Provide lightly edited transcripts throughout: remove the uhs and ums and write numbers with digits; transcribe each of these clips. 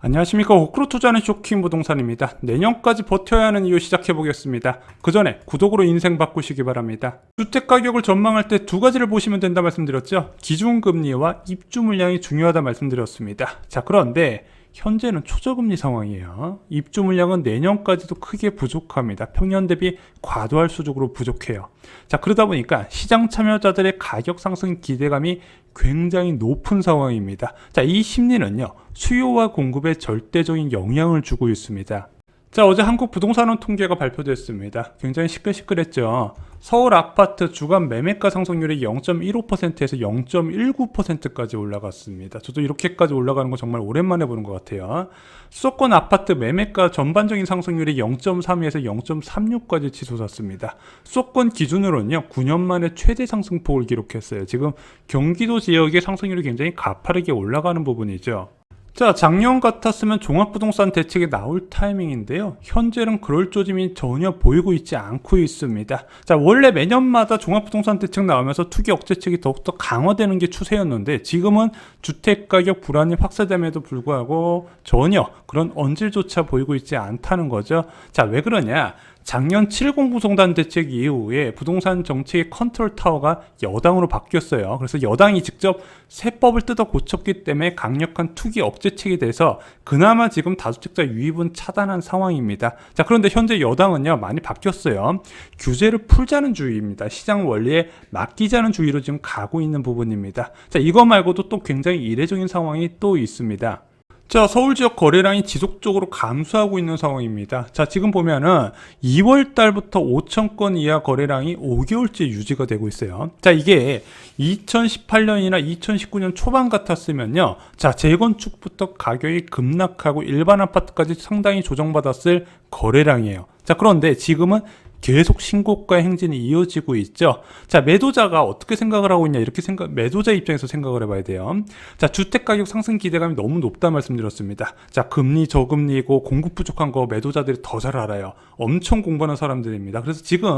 안녕하십니까. 호크로 투자하는 쇼킹 부동산입니다. 내년까지 버텨야 하는 이유 시작해보겠습니다. 그 전에 구독으로 인생 바꾸시기 바랍니다. 주택가격을 전망할 때 두 가지를 보시면 된다 말씀드렸죠. 기준금리와 입주 물량이 중요하다 말씀드렸습니다. 자, 그런데 현재는 초저금리 상황이에요. 입주 물량은 내년까지도 크게 부족합니다. 평년 대비 과도할 수준으로 부족해요. 자, 그러다 보니까 시장 참여자들의 가격 상승 기대감이 굉장히 높은 상황입니다. 자, 이 심리는요, 수요와 공급에 절대적인 영향을 주고 있습니다. 자, 어제 한국 부동산원 통계가 발표됐습니다. 굉장히 시끌시끌했죠. 서울 아파트 주간 매매가 상승률이 0.15%에서 0.19%까지 올라갔습니다. 저도 이렇게까지 올라가는 거 정말 오랜만에 보는 것 같아요. 수도권 아파트 매매가 전반적인 상승률이 0.32에서 0.36까지 치솟았습니다. 수도권 기준으로는요, 9년 만에 최대 상승폭을 기록했어요. 지금 경기도 지역의 상승률이 굉장히 가파르게 올라가는 부분이죠. 자, 작년 같았으면 종합부동산 대책이 나올 타이밍인데요. 현재는 그럴 조짐이 전혀 보이고 있지 않고 있습니다. 자, 원래 매년마다 종합부동산 대책 나오면서 투기 억제책이 더욱더 강화되는 게 추세였는데, 지금은 주택가격 불안이 확산됨에도 불구하고 전혀 그런 언질조차 보이고 있지 않다는 거죠. 자, 왜 그러냐? 작년 7.0 구성단 대책 이후에 부동산 정책의 컨트롤 타워가 여당으로 바뀌었어요. 그래서 여당이 직접 세법을 뜯어 고쳤기 때문에 강력한 투기 억제책이 돼서 그나마 지금 다주택자 유입은 차단한 상황입니다. 자, 그런데 현재 여당은요, 많이 바뀌었어요. 규제를 풀자는 주의입니다. 시장 원리에 맡기자는 주의로 지금 가고 있는 부분입니다. 자, 이거 말고도 또 굉장히 이례적인 상황이 또 있습니다. 자, 서울 지역 거래량이 지속적으로 감소하고 있는 상황입니다. 자, 지금 보면은 2월 달부터 5천 건 이하 거래량이 5개월째 유지가 되고 있어요. 자, 이게 2018년이나 2019년 초반 같았으면요, 자, 재건축부터 가격이 급락하고 일반 아파트까지 상당히 조정받았을 거래량이에요. 자, 그런데 지금은 계속 신고가 행진이 이어지고 있죠. 자, 매도자가 어떻게 생각을 하고 있냐, 이렇게 매도자 입장에서 생각을 해봐야 돼요. 자, 주택가격 상승 기대감이 너무 높다 말씀드렸습니다. 자, 금리 저금리고 공급 부족한 거 매도자들이 더 잘 알아요. 엄청 공부하는 사람들입니다. 그래서 지금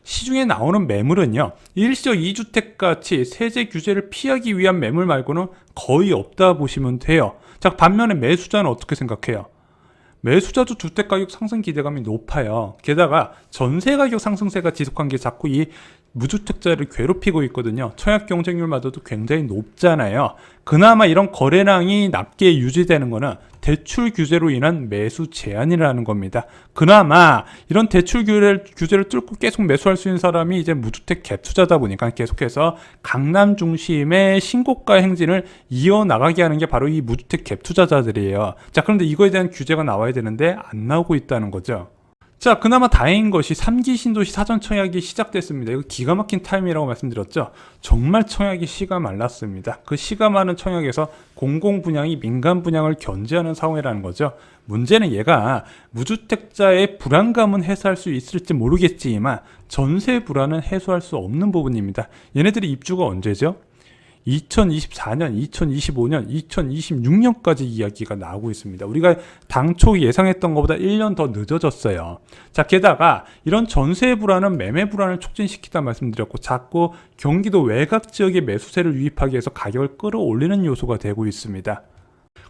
시중에 나오는 매물은요, 일시적 2주택 같이 세제 규제를 피하기 위한 매물 말고는 거의 없다 보시면 돼요. 자, 반면에 매수자는 어떻게 생각해요? 매수자도 주택가격 상승 기대감이 높아요. 게다가 전세가격 상승세가 지속한 게 자꾸 이 무주택자를 괴롭히고 있거든요. 청약 경쟁률마저도 굉장히 높잖아요. 그나마 이런 거래량이 낮게 유지되는 거는 대출 규제로 인한 매수 제한이라는 겁니다. 그나마 이런 대출 규제를 뚫고 계속 매수할 수 있는 사람이 이제 무주택 갭 투자다 보니까 계속해서 강남 중심의 신고가 행진을 이어나가게 하는 게 바로 이 무주택 갭 투자자들이에요. 자, 그런데 이거에 대한 규제가 나와야 되는데 안 나오고 있다는 거죠. 자, 그나마 다행인 것이 3기 신도시 사전 청약이 시작됐습니다. 이거 기가 막힌 타임이라고 말씀드렸죠. 정말 청약이 씨가 말랐습니다. 그 씨가 많은 청약에서 공공 분양이 민간 분양을 견제하는 상황이라는 거죠. 문제는 얘가 무주택자의 불안감은 해소할 수 있을지 모르겠지만 전세 불안은 해소할 수 없는 부분입니다. 얘네들이 입주가 언제죠? 2024년, 2025년, 2026년까지 이야기가 나오고 있습니다. 우리가 당초 예상했던 것보다 1년 더 늦어졌어요. 자, 게다가 이런 전세 불안은 매매 불안을 촉진시키다 말씀드렸고, 자꾸 경기도 외곽 지역의 매수세를 유입하기 위해서 가격을 끌어올리는 요소가 되고 있습니다.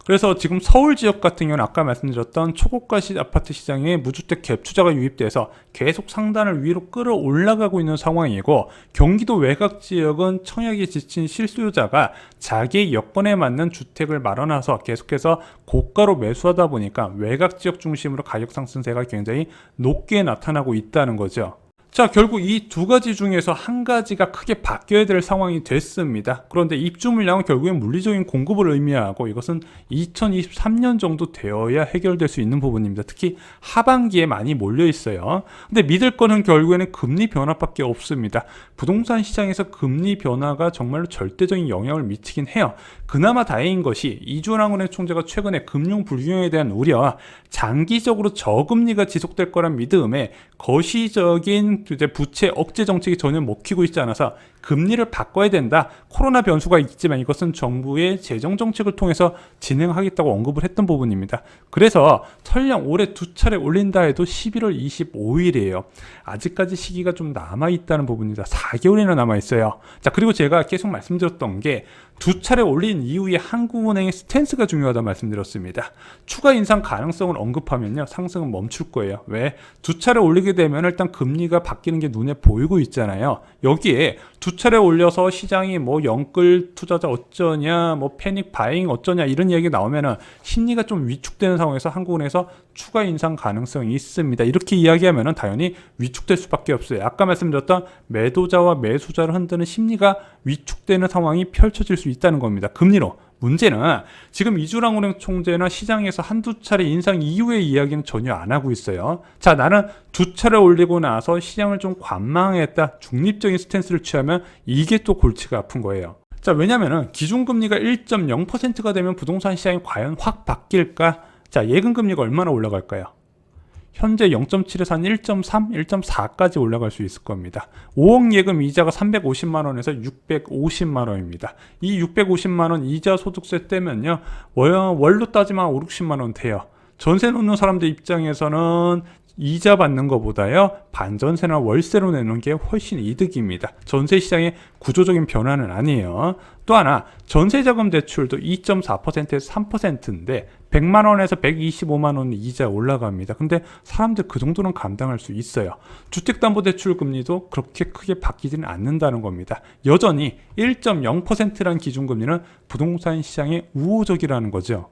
그래서 지금 서울 지역 같은 경우는 아까 말씀드렸던 초고가 아파트 시장에 무주택 갭 투자가 유입돼서 계속 상단을 위로 끌어올라가고 있는 상황이고, 경기도 외곽 지역은 청약에 지친 실수요자가 자기의 여건에 맞는 주택을 마련해서 계속해서 고가로 매수하다 보니까 외곽 지역 중심으로 가격 상승세가 굉장히 높게 나타나고 있다는 거죠. 자, 결국 이 두 가지 중에서 한 가지가 크게 바뀌어야 될 상황이 됐습니다. 그런데 입주 물량은 결국엔 물리적인 공급을 의미하고, 이것은 2023년 정도 되어야 해결될 수 있는 부분입니다. 특히 하반기에 많이 몰려 있어요. 근데 믿을 거는 결국에는 금리 변화밖에 없습니다. 부동산 시장에서 금리 변화가 정말로 절대적인 영향을 미치긴 해요. 그나마 다행인 것이 이준환 은행 총재가 최근에 금융 불균형에 대한 우려와 장기적으로 저금리가 지속될 거란 믿음에 거시적인 이제 부채 억제 정책이 전혀 먹히고 있지 않아서 금리를 바꿔야 된다. 코로나 변수가 있지만 이것은 정부의 재정 정책을 통해서 진행하겠다고 언급을 했던 부분입니다. 그래서 설령 올해 2차례 올린다 해도 11월 25일이에요. 아직까지 시기가 좀 남아있다는 부분이다. 4개월이나 남아있어요. 자, 그리고 제가 계속 말씀드렸던 게 2차례 올린 이후에 한국은행의 스탠스가 중요하다고 말씀드렸습니다. 추가 인상 가능성을 언급하면요, 상승은 멈출 거예요. 왜? 2차례 올리게 되면 일단 금리가 바뀌는 게 눈에 보이고 있잖아요. 여기에 2차례 올려서 시장이 뭐 영끌 투자자 어쩌냐, 뭐 패닉 바잉 어쩌냐 이런 얘기 나오면은 심리가 좀 위축되는 상황에서 한국은행에서 추가 인상 가능성이 있습니다. 이렇게 이야기하면은 당연히 위축될 수밖에 없어요. 아까 말씀드렸던 매도자와 매수자를 흔드는 심리가 위축되는 상황이 펼쳐질 수 있다는 겁니다. 금리로. 문제는 지금 이주랑 은행 총재나 시장에서 한두 차례 인상 이후의 이야기는 전혀 안 하고 있어요. 자, 나는 2차례 올리고 나서 시장을 좀 관망했다. 중립적인 스탠스를 취하면 이게 또 골치가 아픈 거예요. 자, 왜냐면은 기준금리가 1.0%가 되면 부동산 시장이 과연 확 바뀔까? 자, 예금금리가 얼마나 올라갈까요? 현재 0.7에서 한 1.3, 1.4까지 올라갈 수 있을 겁니다. 5억 예금 이자가 350만 원에서 650만 원입니다. 이 650만 원 이자 소득세 떼면요, 월로 따지면 5, 60만 원 돼요. 전세 놓는 사람들 입장에서는 이자 받는 것보다요, 반전세나 월세로 내는 게 훨씬 이득입니다. 전세 시장의 구조적인 변화는 아니에요. 또 하나, 전세자금 대출도 2.4%에서 3%인데 100만 원에서 125만 원 이자 올라갑니다. 근데 사람들 그 정도는 감당할 수 있어요. 주택담보대출 금리도 그렇게 크게 바뀌지는 않는다는 겁니다. 여전히 1.0%라는 기준금리는 부동산 시장에 우호적이라는 거죠.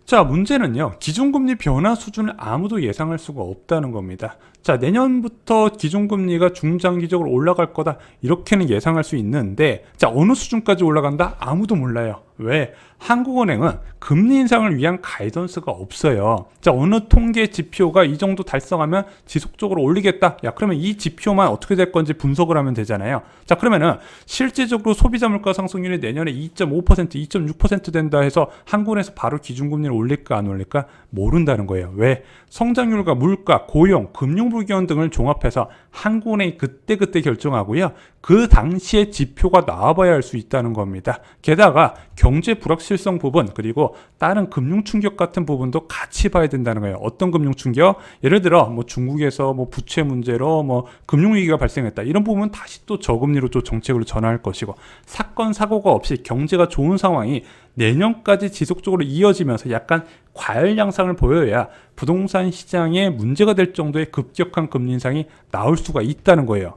자, 문제는요, 기준금리 변화 수준을 아무도 예상할 수가 없다는 겁니다. 자, 내년부터 기준금리가 중장기적으로 올라갈 거다, 이렇게는 예상할 수 있는데, 자, 어느 수준까지 올라간다? 아무도 몰라요. 왜? 한국은행은 금리 인상을 위한 가이던스가 없어요. 자, 어느 통계 지표가 이 정도 달성하면 지속적으로 올리겠다. 야, 그러면 이 지표만 어떻게 될 건지 분석을 하면 되잖아요. 자, 그러면은 실질적으로 소비자 물가 상승률이 내년에 2.5%, 2.6% 된다 해서 한국은행에서 바로 기준금리를 올릴까 안 올릴까 모른다는 거예요. 왜? 성장률과 물가, 고용, 금융 불균형 등을 종합해서 한국은행이 그때그때 결정하고요. 그 당시에 지표가 나와봐야 할 수 있다는 겁니다. 게다가 경제 불확실성 부분, 그리고 다른 금융 충격 같은 부분도 같이 봐야 된다는 거예요. 어떤 금융 충격? 예를 들어 뭐 중국에서 뭐 부채 문제로 뭐 금융 위기가 발생했다. 이런 부분은 다시 또 저금리로 또 정책으로 전환할 것이고, 사건 사고가 없이 경제가 좋은 상황이 내년까지 지속적으로 이어지면서 약간 과열 양상을 보여야 부동산 시장에 문제가 될 정도의 급격한 금리 인상이 나올 수가 있다는 거예요.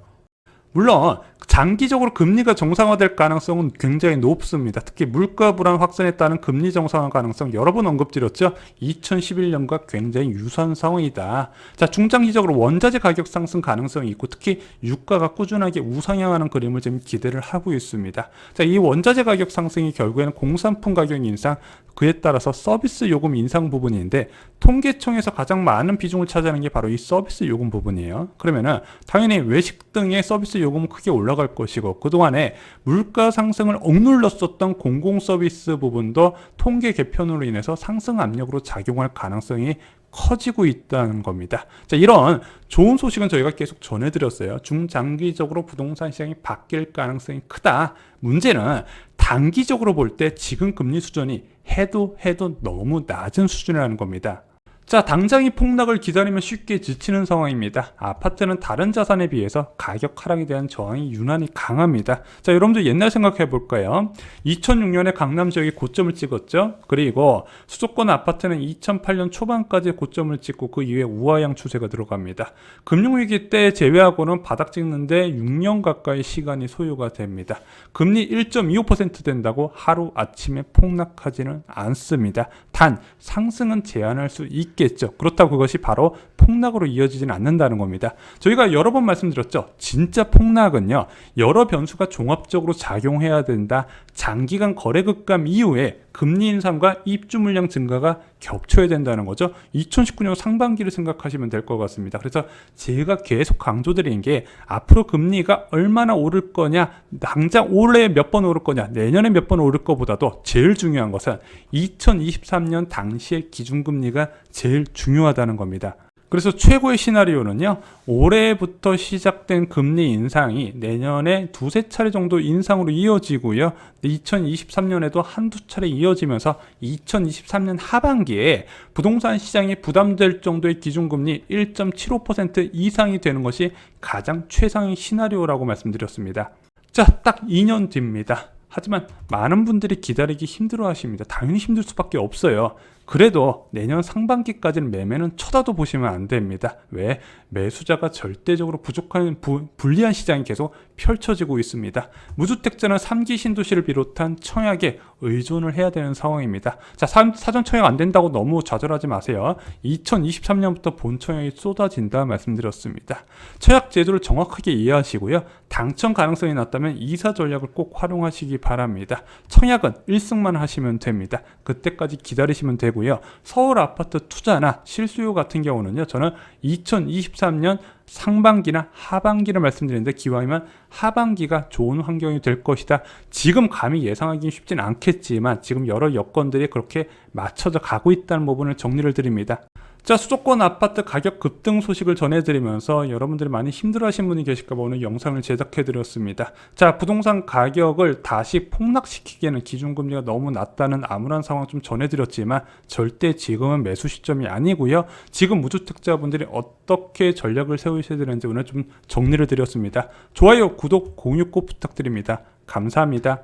물론 장기적으로 금리가 정상화될 가능성은 굉장히 높습니다. 특히 물가 불안 확산에 따른 금리 정상화 가능성 여러 번 언급드렸죠. 2011년과 굉장히 유사한 상황이다. 자, 중장기적으로 원자재 가격 상승 가능성이 있고, 특히 유가가 꾸준하게 우상향하는 그림을 지금 기대를 하고 있습니다. 자, 이 원자재 가격 상승이 결국에는 공산품 가격 인상, 그에 따라서 서비스 요금 인상 부분인데, 통계청에서 가장 많은 비중을 차지하는 게 바로 이 서비스 요금 부분이에요. 그러면은 당연히 외식 등의 서비스 요금은 크게 올라갈 것이고, 그동안에 물가 상승을 억눌렀었던 공공 서비스 부분도 통계 개편으로 인해서 상승 압력으로 작용할 가능성이 커지고 있다는 겁니다. 자, 이런 좋은 소식은 저희가 계속 전해드렸어요. 중장기적으로 부동산 시장이 바뀔 가능성이 크다. 문제는 단기적으로 볼 때 지금 금리 수준이 해도 너무 낮은 수준이라는 겁니다. 자, 당장이 폭락을 기다리면 쉽게 지치는 상황입니다. 아파트는 다른 자산에 비해서 가격 하락에 대한 저항이 유난히 강합니다. 자, 여러분들 옛날 생각해 볼까요? 2006년에 강남 지역이 고점을 찍었죠. 그리고 수도권 아파트는 2008년 초반까지 고점을 찍고 그 이후에 우하향 추세가 들어갑니다. 금융위기 때 제외하고는 바닥 찍는데 6년 가까이 시간이 소요가 됩니다. 금리 1.25% 된다고 하루 아침에 폭락하지는 않습니다. 단 상승은 제한할 수 있겠죠. 그렇다고 그것이 바로 폭락으로 이어지지는 않는다는 겁니다. 저희가 여러 번 말씀드렸죠. 진짜 폭락은요, 여러 변수가 종합적으로 작용해야 된다. 장기간 거래 급감 이후에 금리 인상과 입주 물량 증가가 겹쳐야 된다는 거죠. 2019년 상반기를 생각하시면 될 것 같습니다. 그래서 제가 계속 강조드린 게, 앞으로 금리가 얼마나 오를 거냐, 당장 올해 몇 번 오를 거냐, 내년에 몇 번 오를 거보다도 제일 중요한 것은 2023년 당시의 기준금리가 제일 중요하다는 겁니다. 그래서 최고의 시나리오는요, 올해부터 시작된 금리 인상이 내년에 두세 차례 정도 인상으로 이어지고요, 2023년에도 한두 차례 이어지면서 2023년 하반기에 부동산 시장이 부담될 정도의 기준금리 1.75% 이상이 되는 것이 가장 최상의 시나리오라고 말씀드렸습니다. 자, 딱 2년 뒤입니다. 하지만 많은 분들이 기다리기 힘들어 하십니다. 당연히 힘들 수밖에 없어요. 그래도 내년 상반기까지는 매매는 쳐다도 보시면 안 됩니다. 왜? 매수자가 절대적으로 부족한 불리한 시장이 계속 펼쳐지고 있습니다. 무주택자는 3기 신도시를 비롯한 청약에 의존을 해야 되는 상황입니다. 자, 사전 청약 안 된다고 너무 좌절하지 마세요. 2023년부터 본 청약이 쏟아진다 말씀드렸습니다. 청약 제도를 정확하게 이해하시고요. 당첨 가능성이 낮다면 이사 전략을 꼭 활용하시기 바랍니다. 청약은 1승만 하시면 됩니다. 그때까지 기다리시면 되고요. 서울 아파트 투자나 실수요 같은 경우는요, 저는 2023년 상반기나 하반기를 말씀드리는데, 기왕이면 하반기가 좋은 환경이 될 것이다. 지금 감히 예상하기는 쉽진 않겠지만 지금 여러 여건들이 그렇게 맞춰져 가고 있다는 부분을 정리를 드립니다. 자, 수도권 아파트 가격 급등 소식을 전해드리면서 여러분들이 많이 힘들어하신 분이 계실까봐 오늘 영상을 제작해드렸습니다. 자, 부동산 가격을 다시 폭락시키기에는 기준금리가 너무 낮다는 암울한 상황 좀 전해드렸지만 절대 지금은 매수 시점이 아니고요. 지금 무주택자분들이 어떻게 전략을 세우셔야 되는지 오늘 좀 정리를 드렸습니다. 좋아요, 구독, 공유 꼭 부탁드립니다. 감사합니다.